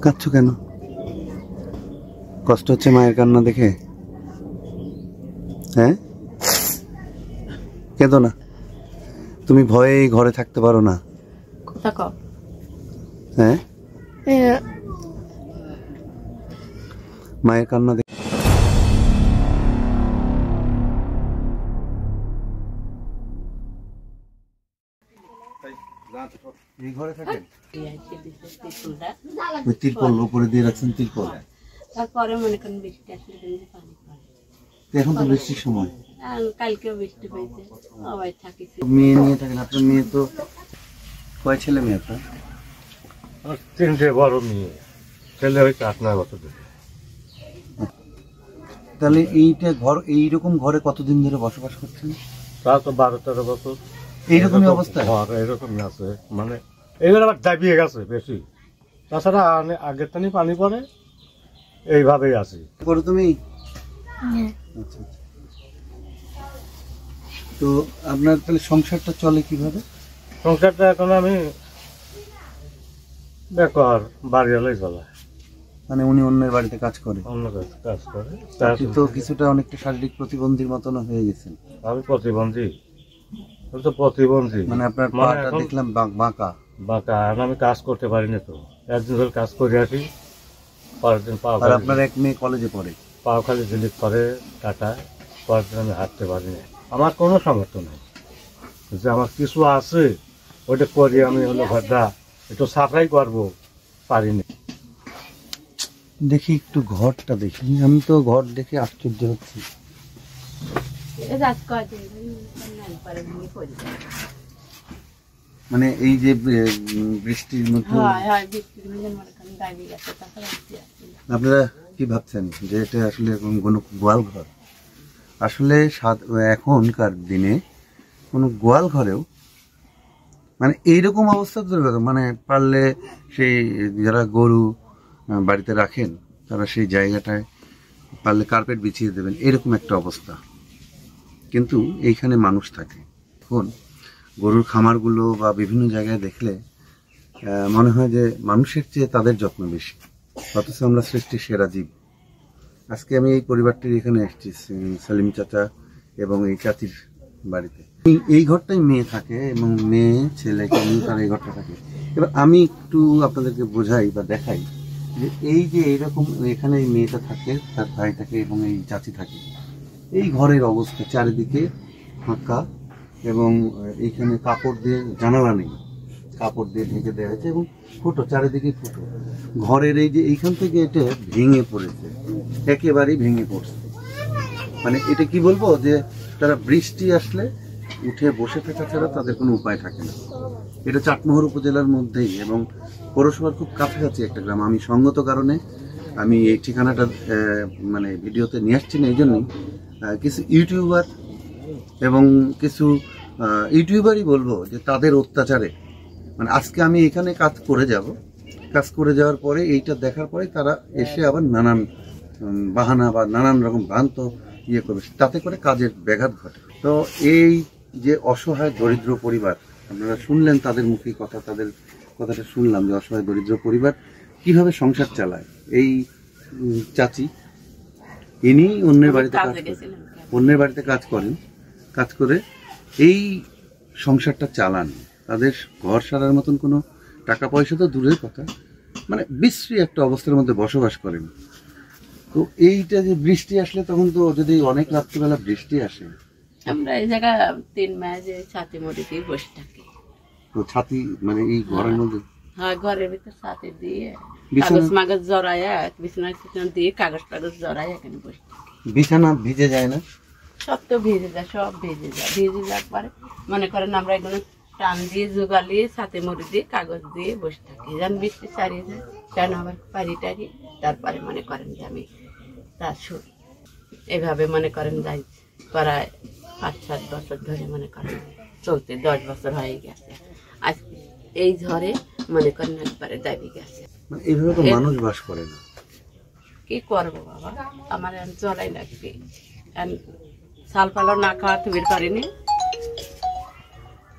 কাঁদছো কেন? কষ্ট হচ্ছে মায়ের কান্না দেখে? হ্যাঁ, কেঁদো না। তুমি ভয়ে ঘরে থাকতে পারো না? হ্যাঁ, মায়ের কান্না দেখে এই ঘরে থাকেন? তিরপল উপরে দিয়ে রাখছেন? তিরপল তারপরে মনে করেন বৃষ্টি আসলে পানি পড়ে। এখন তো বৃষ্টির সময়, কালকেও বৃষ্টি হয়েছে, সবাই থাকি। মেয়ে নিয়ে থাকেন? আপনার মেয়ে তো কয় ছেলে মেয়ে আপনার? তিনটে বড় মেয়ে, ছেলে হয়েছে 8-9 বছর ধরে। তাহলে এইটা ঘর, এইরকম ঘরে কতদিন ধরে বসবাস করছেন? তা তো 12-13 বছর এইরকমই অবস্থা? ঘর এরকমই আছে, মানে এইবার আবার দাবিয়ে গেছে বেশি। তাছাড়া আগের টানি পানি পড়ে, এইভাবেই আছি। করো তুমি? আচ্ছা, তো আপনার তাহলে সংসারটা চলে কিভাবে? সংসারটা এখন আমি বেকার, বাড়িওয়ালাই চলায়। মানে উনি অন্যের বাড়িতে কাজ করে? অন্য কাজ করে। তো কিছুটা অনেকটা শারীরিক প্রতিবন্ধীর মতন হয়ে গেছেন। আমি প্রতিবন্ধী, আমি তো প্রতিবন্ধী। মানে আপনার পাটা দেখলাম বাঁকা বাঁকা, আর আমি কাজ করতে পারি না। তো একদিন ধরে কাজ করে আসি, পরের দিন পা। আর আপনার এক মেয়ে কলেজে পড়ে? পা খালি জিলিপ করে কাটায়, পরের দিন আমি হাঁটতে পারি না। আমার কোনো সামর্থ্য নেই যে আমার কিছু আছে ওইটা করি। আমি হলো ঘরটা একটু সাফাই করবো, পারিনি। দেখি একটু ঘরটা দেখি। আমি তো ঘর দেখে আশ্চর্য হচ্ছি। মানে এই যে বৃষ্টির মধ্যে আপনারা কি ভাবছেন যে এটা আসলে কোনো গোয়াল ঘর? আসলে এখনকার দিনে কোনো গোয়াল ঘরেও মানে এইরকম অবস্থা তৈরি, মানে পারলে সেই যারা গরু বাড়িতে রাখেন তারা সেই জায়গাটায় পারলে কার্পেট বিছিয়ে দেবেন, এরকম একটা অবস্থা। কিন্তু এইখানে মানুষ থাকে। এখন গরুর খামারগুলো বা বিভিন্ন জায়গায় দেখলে মনে হয় যে মানুষের চেয়ে তাদের যত্ন বেশি, অথচ আমরা সৃষ্টির সেরা জীব। আজকে আমি এই পরিবারটির এখানে এসেছি, সেলিম চাচা এবং এই চাচির বাড়িতে। এই ঘরটাই মেয়ে থাকে এবং মেয়ে ছেলেকে নিয়ে তারা এই ঘরটা থাকে। এবার আমি একটু আপনাদেরকে বোঝাই বা দেখাই যে এই যে এইরকম এখানে এই মেয়েটা থাকে, তার ভাই থাকে এবং এই চাচি থাকে। এই ঘরের অবস্থা চারিদিকে ফাঁকা এবং এইখানে কাপড় দিয়ে, জানালা নেই, কাপড় দিয়ে ঢেকে দেওয়া হয়েছে এবং ফুটো, চারিদিকে ফুটো। ঘরের এই যে এইখান থেকে এটা ভেঙে পড়েছে, একেবারেই ভেঙে পড়ছে। মানে এটা কি বলবো যে তারা বৃষ্টি আসলে উঠে বসে থাকা ছাড়া তাদের কোনো উপায় থাকে না। এটা চাটমোহর উপজেলার মধ্যেই এবং পৌরসভার খুব কাছাকাছি একটা গ্রাম। আমি সঙ্গত কারণে আমি এই ঠিকানাটা মানে ভিডিওতে নিয়ে আসছি না, এই জন্যই কিছু ইউটিউবার এবং কিছু ইউটিউবারই বলবো যে তাদের অত্যাচারে, মানে আজকে আমি এখানে কাজ করে যাব, কাজ করে যাওয়ার পরে এইটা দেখার পরে তারা এসে আবার নানান বাহানা বা নানান রকম ভ্রান্ত ইয়ে করবে, তাতে করে কাজের ব্যাঘাত ঘটে। তো এই যে অসহায় দরিদ্র পরিবার, আপনারা শুনলেন তাদের মুখে কথা, তাদের কথাটা শুনলাম যে অসহায় দরিদ্র পরিবার কিভাবে সংসার চালায়। এই চাচি, ইনি অন্যের বাড়িতে কাজ করেন, অন্যের বাড়িতে কাজ করেন, কাজ করে এই সংসারটা চালান। তাদের ঘর সারার মতন কোনো টাকা পয়সা তো দূরের কথা, মানে বিশ্রী একটা অবস্থার মধ্যে বসবাস করেন। তো এইটা যে বৃষ্টি আসলে তখন তো যদি অনেক রাত্রিবেলা বৃষ্টি আসে, আমরা এই জায়গা 3 মাসে ছাতি মরিতে বসে থাকি। তো ছাতি মানে এই ঘরের মধ্যে? হ্যাঁ, ঘরের ভিতর ছাতি দিয়ে কাগজ মাগজ জড়াইয়া, বিছানা দিয়ে কাগজ টাগজ জড়াইয়া এখানে বসে থাকি। বিছানা ভিজে যায় না? সব তো ভিজে যায়, সব ভিজে যায়। ভিজে যাওয়ার পরে মনে করেন আমরা এগুলো টান দিয়ে জোগালিয়ে ছাতে মরি দিয়ে কাগজ দিয়ে বসে থাকি, যেন বৃষ্টি ছাড়িয়ে যায়, যেন আবার পারি টারি। তারপরে মনে করেন যে আমি তার সুর এভাবে মনে করেন যাই প্রায় 5-7 বছর ধরে মনে করেন চলতে, 10 বছর হয়ে গেছে। আজ এই ঝড়ে মনে করেন একবারে দাবি গেছে। এইভাবে তো মানুষ বাস করে না। কি করবো বাবা, আমার চলাই লাগবে। চাল পালাও না খাওয়া তুমি পারিনি,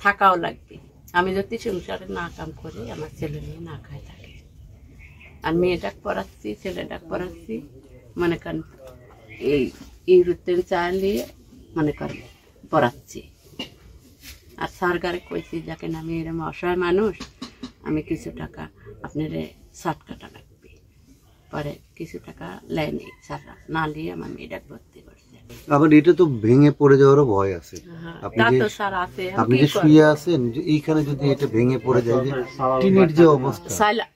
থাকাও লাগবে। আমি যদি সংসারে না কাম করে আমার ছেলে মেয়ে না খায় থাকে, আর মেয়েটাকে পড়াচ্ছি, ছেলেটাকে পড়াচ্ছি, মনে করেন এই ইউরোপের চালিয়ে মনে করেন পড়াচ্ছি। আর সরকারে কইছি যাকে আমি এরকম অসহায় মানুষ, আমি কিছু টাকা আপনার শর্ট কাটা লাগবে, পরে কিছু টাকা নেয়নি সারা, না নিয়ে আমার মেয়েটাকে ভর্তি করছে। আবার এটা তো ভেঙে পড়ে যাওয়ারও ভয় আছে। আপনি তা যে তো স্যার আছে, আপনি যে শুয়ে আছেন, যে এইখানে যদি এটা ভেঙে পড়ে যায়, যে টিনের যে অবস্থা।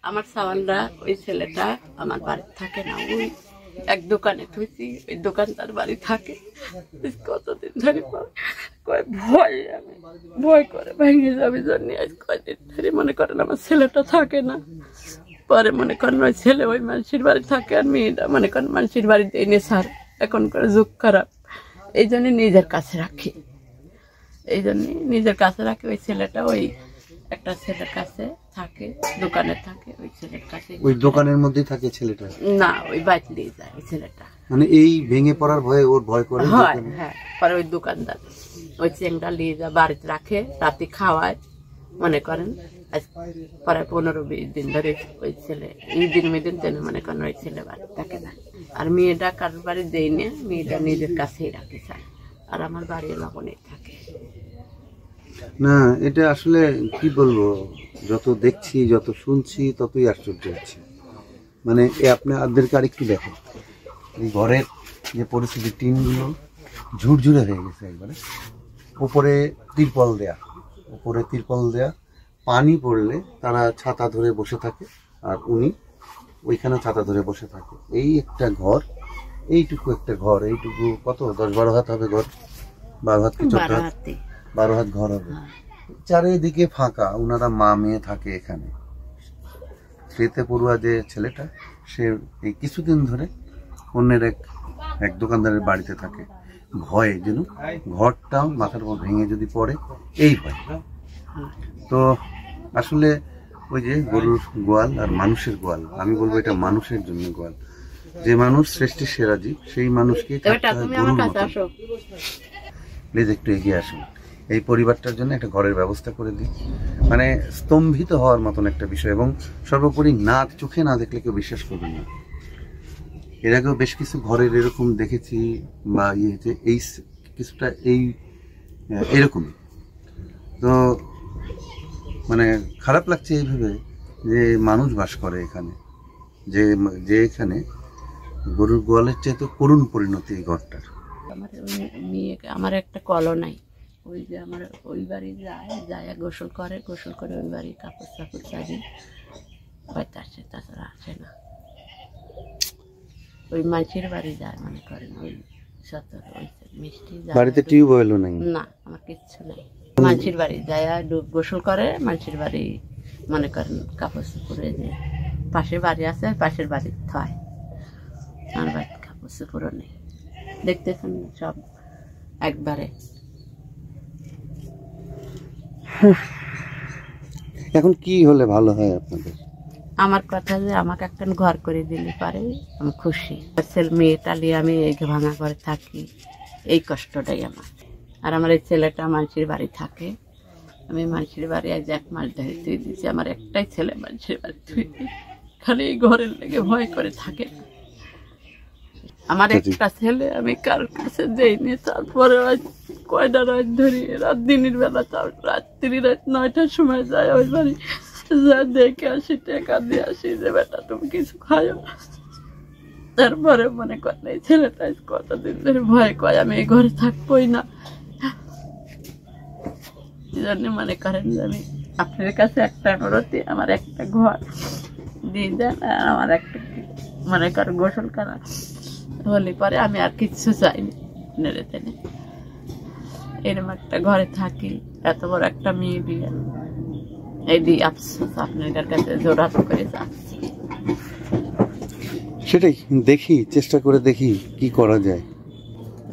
আমার সাওয়ালরা ওই ছেলেটা আমার বাড়িতে থাকে না, ওই এক দোকানে থুইছি, ওই দোকানদার বাড়ি থাকে। কতদিন ধরে কয় ভয়, আমি ভয় করে ভেঙে যাবে জন্য আজ কয়দিন ধরে মনে করেন আমার ছেলেটা থাকে না। পরে মনে করেন ওই ছেলে ওই মানুষের বাড়ি থাকে, আর মেয়েটা মনে করেন মানুষের বাড়িতে এনে সার, এখন করে যুগ খারাপ, এই জন্য নিজের কাছে রাখি, এই জন্য নিজের কাছে রাখি। ওই ছেলেটা ওই একটা ছেলের কাছে থাকে, দোকানে থাকে, ওই ছেলের কাছে। ওই দোকানের মধ্যেই থাকে ছেলেটা? না, ওই বাইরে নিয়ে যায় ওই ছেলেটা। মানে এই ভেঙে পড়ার ভয়ে ওর ভয় করে? হ্যাঁ, পরে ওই দোকানদার ওই চেংটা নিয়ে যায়, বাড়িতে রাখে, রাতে খাওয়ায়। মনে করেন আজ পরে 15-20 দিন ধরে ওই ছেলে ঈদিন মিদিন যেন মনে করেন ওই ছেলে বাড়ি থাকে না। আর মেয়েটা কারোর বাড়ি দেয় না, মেয়েটা নিজের কাছেই রাখে চায়, আর আমার বাড়ি লবণে থাকে। না, এটা আসলে কি বলবো, যত দেখছি যত শুনছি ততই আশ্চর্য হচ্ছে। মানে আপনাদেরকে আরেকটু দেখো, এই ঘরের যে পরিস্থিতি, টিনগুলো ঝুরঝুরে হয়ে গেছে একবারে। উপরে তিরপল দেয়া, পানি পড়লে তারা ছাতা ধরে বসে থাকে, আর উনি ওইখানে ছাতা ধরে বসে থাকে। এই একটা ঘর, এইটুকু একটা ঘর, এইটুকু কত 10-12 হাত হবে ঘর, 12 হাত কি 14 হাত, 12 হাত ঘর হবে। চারিদিকে ফাঁকা, ওনারা মা মেয়ে থাকে এখানে। শ্রীতে পড়ুয়া যে ছেলেটা, সে এই কিছুদিন ধরে অন্যের এক দোকানদারের বাড়িতে থাকে, ভয়ে যেন ঘরটাও মাথার উপর ভেঙে যদি পড়ে, এই ভয়। তো আসলে ওই যে গরুর গোয়াল আর মানুষের গোয়াল, আমি বলবো এটা মানুষের জন্য গোয়াল। যে মানুষ সৃষ্টির সেরা জীব, সেই মানুষকে প্লিজ একটু এগিয়ে আসুন, এই পরিবারটার জন্য একটা ঘরের ব্যবস্থা করে দিই। মানে স্তম্ভিত হওয়ার মতন একটা বিষয়, এবং সর্বোপরি চোখে না দেখলে কেউ বিশ্বাস করবে না। এর আগেও বেশ কিছু ঘরের এরকম দেখেছি, বা এই কিছুটা এরকমই। তো মানে খারাপ লাগছে এইভাবে যে মানুষ বাস করে এখানে, যে এখানে গরুর গোয়ালের চেয়ে তো করুণ পরিণতি এই ঘরটার। আমার মেয়েকে, আমার একটা কলও নাই, ওই যে আমার ওই বাড়ি যায় গোসল করে ওই বাড়ি কাপড় চাপড় চালিয়ে হয়তো আসে, তাছাড়া আসে না। ওই মাছের বাড়ি যায় মনে করেন, ওই সতর ওই মিষ্টি বাড়িতে টিউবওয়েলও নাই? না, আমার কিচ্ছু নাই। মাছের বাড়ি যায় গোসল করে, মাছের বাড়ি মনে করেন কাপড় চোপড়ে, যে পাশের বাড়ি আছে, পাশের বাড়ি থয়, আমার বাড়িতে কাপড় চোপড়ও নেই। দেখতেছেন সব একবারে। এখন কি হলে ভালো হয় আপনাদের? আমার কথা যে আমাকে একটা ঘর করে দিলে পারে আমি খুশি। ছেলে মেয়েটা নিয়ে আমি এই ভাঙা ঘরে থাকি, এই কষ্টটাই আমার। আর আমার এই ছেলেটা মানুষের বাড়ি থাকে, আমি মানুষের বাড়ি আজ 1 মাস ধরে তুই দিচ্ছি। আমার একটাই ছেলে মানুষের বাড়ি তুই, খালি এই ঘরের লেগে ভয় করে থাকে। আমার একটা ছেলে আমি কারোর কাছে যাইনি, তারপরে কয়টা রাত ধরি, রাত দিনের বেলা, রাত্রি 9টার সময় যায় ওই বাড়ি, যা দেখে আসি, টাকা দিয়ে আসি যে বেটা তুমি কিছু খাও। তারপরে মনে করেন এই ছেলেটা কতদিন ধরে ভয় কয় আমি এই ঘরে থাকবোই না। এই জন্য মনে করেন যে আমি আপনার কাছে একটা অনুরোধ, আমার একটা ঘর দিয়ে দেন, আর আমার একটা মনে করেন গোসল করা হলে পরে আমি আর কিচ্ছু চাইনি, নেড়ে তেনে এরকম একটা ঘরে থাকি। এত বড় একটা মেয়ে বিয়ে, এই দিয়ে আফসোস আপনার কাছে জোড়াত করে যাচ্ছি। সেটাই দেখি, চেষ্টা করে দেখি কি করা যায়।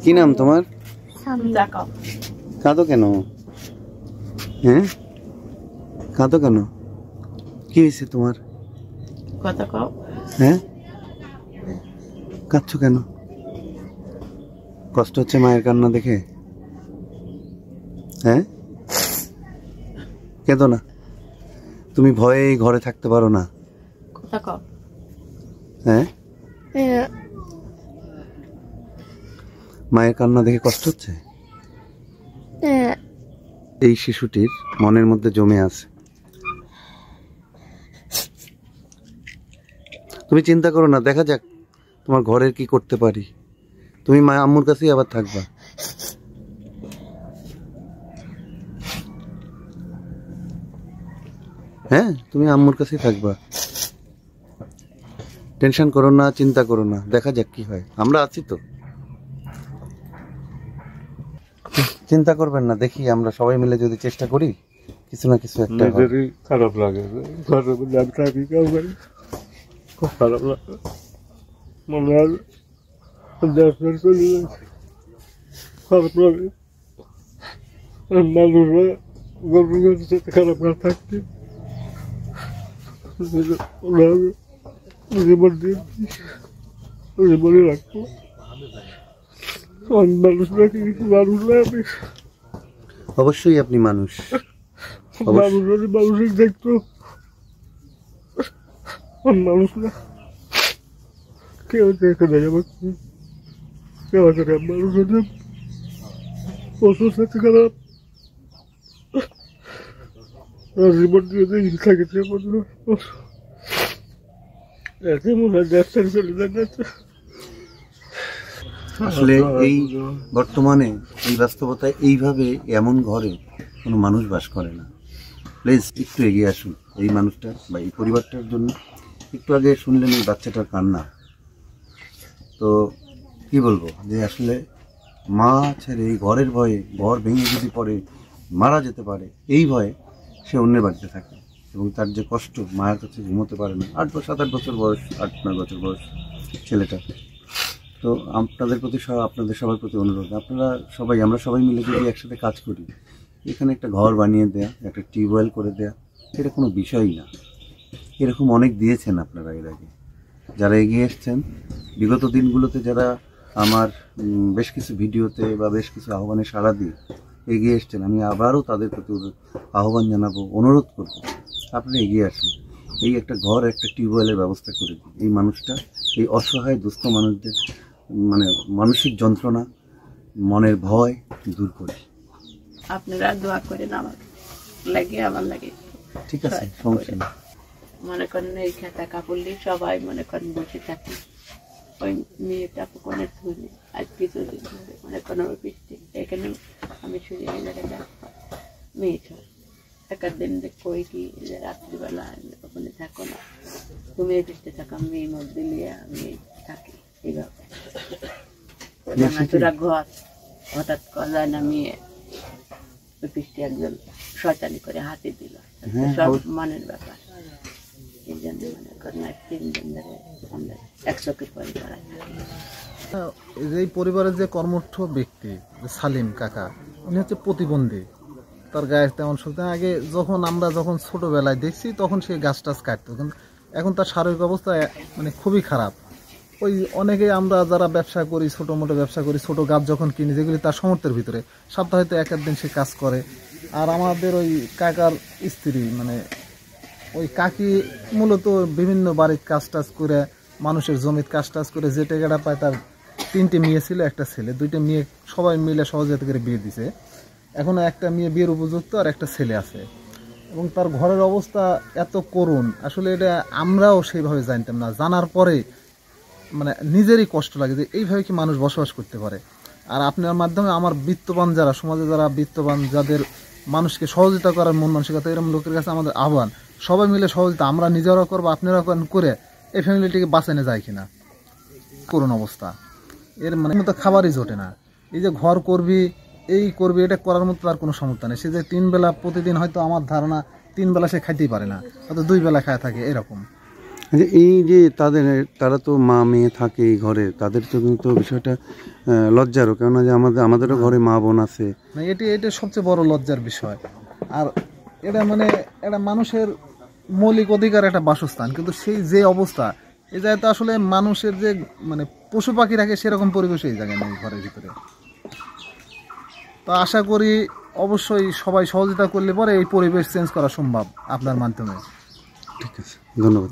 কি নাম তোমার? কাঁদো কেন? হ্যাঁ, কাঁদো কেন? কি হয়েছে তোমার? কথা কও। হ্যাঁ, কাঁদছো কেন? কষ্ট হচ্ছে মায়ের কান্না দেখে? হ্যাঁ, কেঁদো না, তুমি ভয়ে ঘরে থাকতে পারো না। কথা কও। হ্যাঁ, মায়ের কান্না দেখে কষ্ট হচ্ছে। এই শিশুটির মনের মধ্যে জমে আছে। তুমি চিন্তা করো না, দেখা যাক তোমার ঘরের কি করতে পারি। তুমি মা আম্মুর কাছেই আবার থাকবা। হ্যাঁ, তুমি আম্মুর কাছেই থাকবা, টেনশন করো না, চিন্তা করো না, দেখা যাক কি হয়, আমরা আছি তো। চিন্তা করবেন না, দেখি আমরা সবাই মিলে যদি চেষ্টা করি কিছু না কিছু একটা। খারাপ লাগে, খুব খারাপ লাগে। মনে হয় খারাপ লাগে, মানুষরা গর্বের সাথে খারাপ না থাকতে জীবন দিয়ে জীবনে রাখবো। মানুষ নাকি মানুষ না, অবশ্যই আপনি মানুষ। মানুষ যদি মানুষের দেখতো, মানুষ না কেউ দেখে দেয় আমাকে, কেউ করে মানুষ হতে পশুর সাথে খারাপ জীবন দিয়ে থাকে। আসলে এই বর্তমানে এই বাস্তবতায় এইভাবে এমন ঘরে কোনো মানুষ বাস করে না। প্লিজ একটু এগিয়ে আসুন এই মানুষটার বা এই পরিবারটার জন্য। একটু আগে শুনলেন এই বাচ্চাটার কান্না, তো কি বলবো যে আসলে মা ছেড়ে এই ঘরের ভয়ে, ঘর ভেঙে যদি পড়ে মারা যেতে পারে এই ভয়ে সে অন্যের বাড়িতে থাকে, এবং তার যে কষ্ট, মায়ের কাছে ঘুমোতে পারে না। 7-8 বছর বয়স, 8-9 বছর বয়স ছেলেটা। তো আপনাদের প্রতি আপনাদের সবার প্রতি অনুরোধ, আপনারা সবাই, আমরা সবাই মিলে যদি একসাথে কাজ করি, এখানে একটা ঘর বানিয়ে দেয়া, একটা টিউবওয়েল করে দেয়া, এটা কোনো বিষয়ই না। এরকম অনেক দিয়েছেন আপনারা এর আগে, যারা এগিয়ে এসছেন বিগত দিনগুলোতে, যারা আমার বেশ কিছু ভিডিওতে বা বেশ কিছু আহ্বানে সাড়া দিয়ে এগিয়ে এসছেন, আমি আবারও তাদের প্রতি আহ্বান জানাবো, অনুরোধ করবো, আপনারা এগিয়ে আসুন, এই একটা ঘর, একটা টিউবওয়েলের ব্যবস্থা করে দিন। এই মানুষটা, এই অসহায় দুস্থ মানুষদের মানে মানসিক যন্ত্রণা, মনের ভয় দূর করে। আপনারা দোয়া করেন আমার লাগে, আমার লাগে। ঠিক আছে, সমস্যা নেই। মনে করেন এই খাতা কাপড় নিয়ে সবাই মনে করেন বসে থাকি, ওই মেয়েটা কোনের শুনে আজ কিছুদিন ধরে মনে করেন ওই বৃষ্টি এখানে আমি শুনে এই জায়গাটা মেয়ে ছয় একার দিন কই কি রাত্রিবেলা ওখানে থাকো না, তুমি এই বৃষ্টি থাকো, মেয়ে মধ্যে নিয়ে আমি থাকি এইভাবে। ভাঙাচোরা ঘর হঠাৎ করা যায় না, মেয়ে ওই বৃষ্টি একজন শয়তানি করে হাতে দিল, সব মনের ব্যাপার। এই জন্য মনে করেন 3 দিন ধরে আমরা 100 পরে করাই। এই পরিবারের যে কর্মঠ ব্যক্তি সালিম কাকা, উনি হচ্ছে প্রতিবন্ধী, তার গায়ে তেমন শক্তি। আগে যখন ছোটবেলায় দেখছি তখন সে গাছ টাছ কাটতো, কিন্তু এখন তার শারীরিক অবস্থা মানে খুবই খারাপ। ওই অনেকে আমরা যারা ব্যবসা করি, ছোটো মোটো ব্যবসা করি, ছোটো গাছ যখন কিনি, যেগুলি তার সামর্থ্যের ভিতরে, সপ্তাহে হয়তো 1 দিন সে কাজ করে। আর আমাদের ওই কাকার স্ত্রী, মানে ওই কাকি মূলত বিভিন্ন বাড়ির কাজ টাজ করে, মানুষের জমির কাজ টাজ করে যে টাকাটা পায়, তার 3টে মেয়ে ছিল, একটা ছেলে, 2টে মেয়ে সবাই মিলে সহযোগিতা করে বিয়ে দিছে। এখনো একটা মেয়ে বিয়ের উপযুক্ত আর একটা ছেলে আছে, এবং তার ঘরের অবস্থা এত করুণ, আসলে এটা আমরাও সেইভাবে জানতাম না। জানার পরে মানে নিজেরই কষ্ট লাগে যে এইভাবে কি মানুষ বসবাস করতে পারে। আর আপনার মাধ্যমে আমার বিত্তবান যারা, সমাজে যারা বিত্তবান, যাদের মানুষকে সহযোগিতা করার মন মানসিকতা, এরকম লোকের কাছে আমাদের আহ্বান, সবাই মিলে সহযোগিতা আমরা নিজেরাও করবো, আপনারাও করে এই ফ্যামিলিটিকে বাঁচানো যায় কিনা। করুণ অবস্থা, এর মানে মতো খাবারই জোটে না। এই যে ঘর করবি, এই করবি, এটা করার মতো তার কোনো সমর্থ নেই। সে যে 3 বেলা প্রতিদিন, হয়তো আমার ধারণা 3 বেলা সে খাইতেই পারে না, হয়তো 2 বেলা খায় থাকে এরকম। এই যে তারা তো মা মেয়ে থাকে এই ঘরে, তাদের তো কিন্তু বিষয়টা লজ্জারও, কেননা যে আমাদেরও ঘরে মা বোন আছে। এটা সবচেয়ে বড় লজ্জার বিষয়। আর এটা মানে এটা মানুষের মৌলিক অধিকার, একটা বাসস্থান, কিন্তু সেই যে অবস্থা, এই জায়গায় তো আসলে মানুষের যে মানে পশু পাখি রাখে সেরকম পরিবেশ এই জায়গায় নেই ঘরের ভিতরে। তো আশা করি অবশ্যই সবাই সহযোগিতা করলে পরে এই পরিবেশ চেঞ্জ করা সম্ভব আপনার মাধ্যমে। ঠিক আছে, ধন্যবাদ।